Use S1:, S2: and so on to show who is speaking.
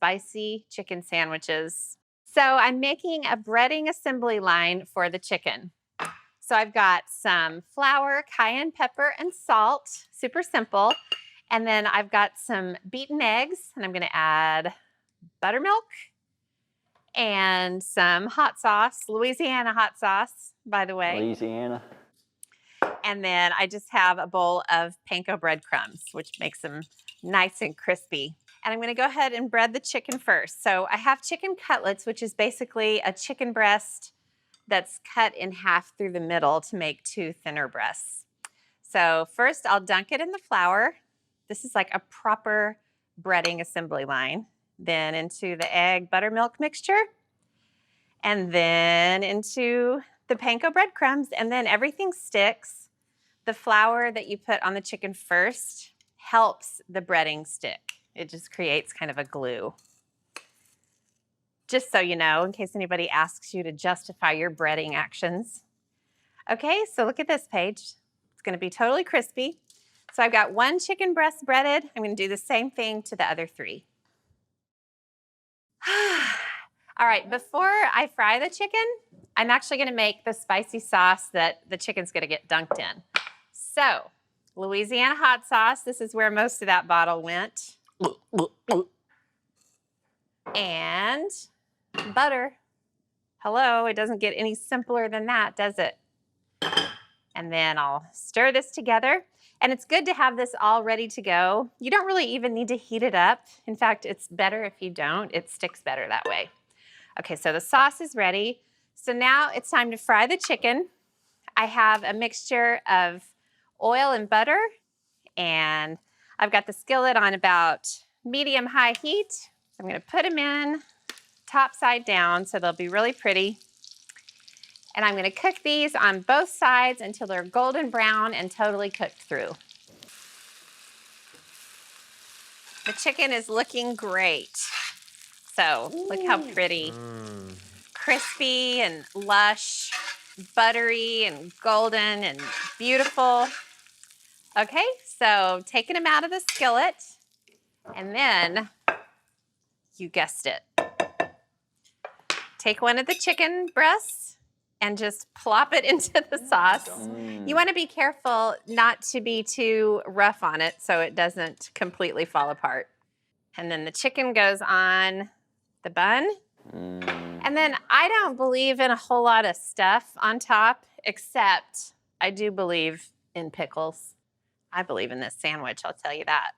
S1: spicy chicken sandwiches. So I'm making a breading assembly line for the chicken. So I've got some flour, cayenne pepper, and salt, super simple. And then I've got some beaten eggs, and I'm gonna add buttermilk and some hot sauce, Louisiana hot sauce, by the way.
S2: Louisiana.
S1: And then I just have a bowl of panko breadcrumbs, which makes them nice and crispy. And I'm gonna go ahead and bread the chicken first. So I have chicken cutlets, which is basically a chicken breast that's cut in half through the middle to make 2 thinner breasts. So first I'll dunk it in the flour. This is like a proper breading assembly line. Then into the egg buttermilk mixture, and then into the panko breadcrumbs, and then everything sticks. The flour that you put on the chicken first helps the breading stick. It just creates kind of a glue. Just so you know, in case anybody asks you to justify your breading actions. Okay, so look at this page. It's gonna be totally crispy. So I've got 1 chicken breast breaded. I'm gonna do the same thing to the other 3. All right, before I fry the chicken, I'm actually gonna make the spicy sauce that the chicken's gonna get dunked in. So, Louisiana hot sauce, this is where most of that bottle went. And butter. Hello, it doesn't get any simpler than that, does it? And then I'll stir this together. And it's good to have this all ready to go. You don't really even need to heat it up. In fact, it's better if you don't. It sticks better that way. Okay, so the sauce is ready. So now it's time to fry the chicken. I have a mixture of oil and butter, and I've got the skillet on about medium-high heat. I'm gonna put them in top side down so they'll be really pretty. And I'm gonna cook these on both sides until they're golden brown and totally cooked through. The chicken is looking great. So look how pretty. Crispy and lush, buttery and golden and beautiful. Okay, so taking them out of the skillet, and then, you guessed it, take one of the chicken breasts and just plop it into the sauce. You want to be careful not to be too rough on it so it doesn't completely fall apart. And then the chicken goes on the bun. And then I don't believe in a whole lot of stuff on top, except I do believe in pickles. I believe in this sandwich, I'll tell you that.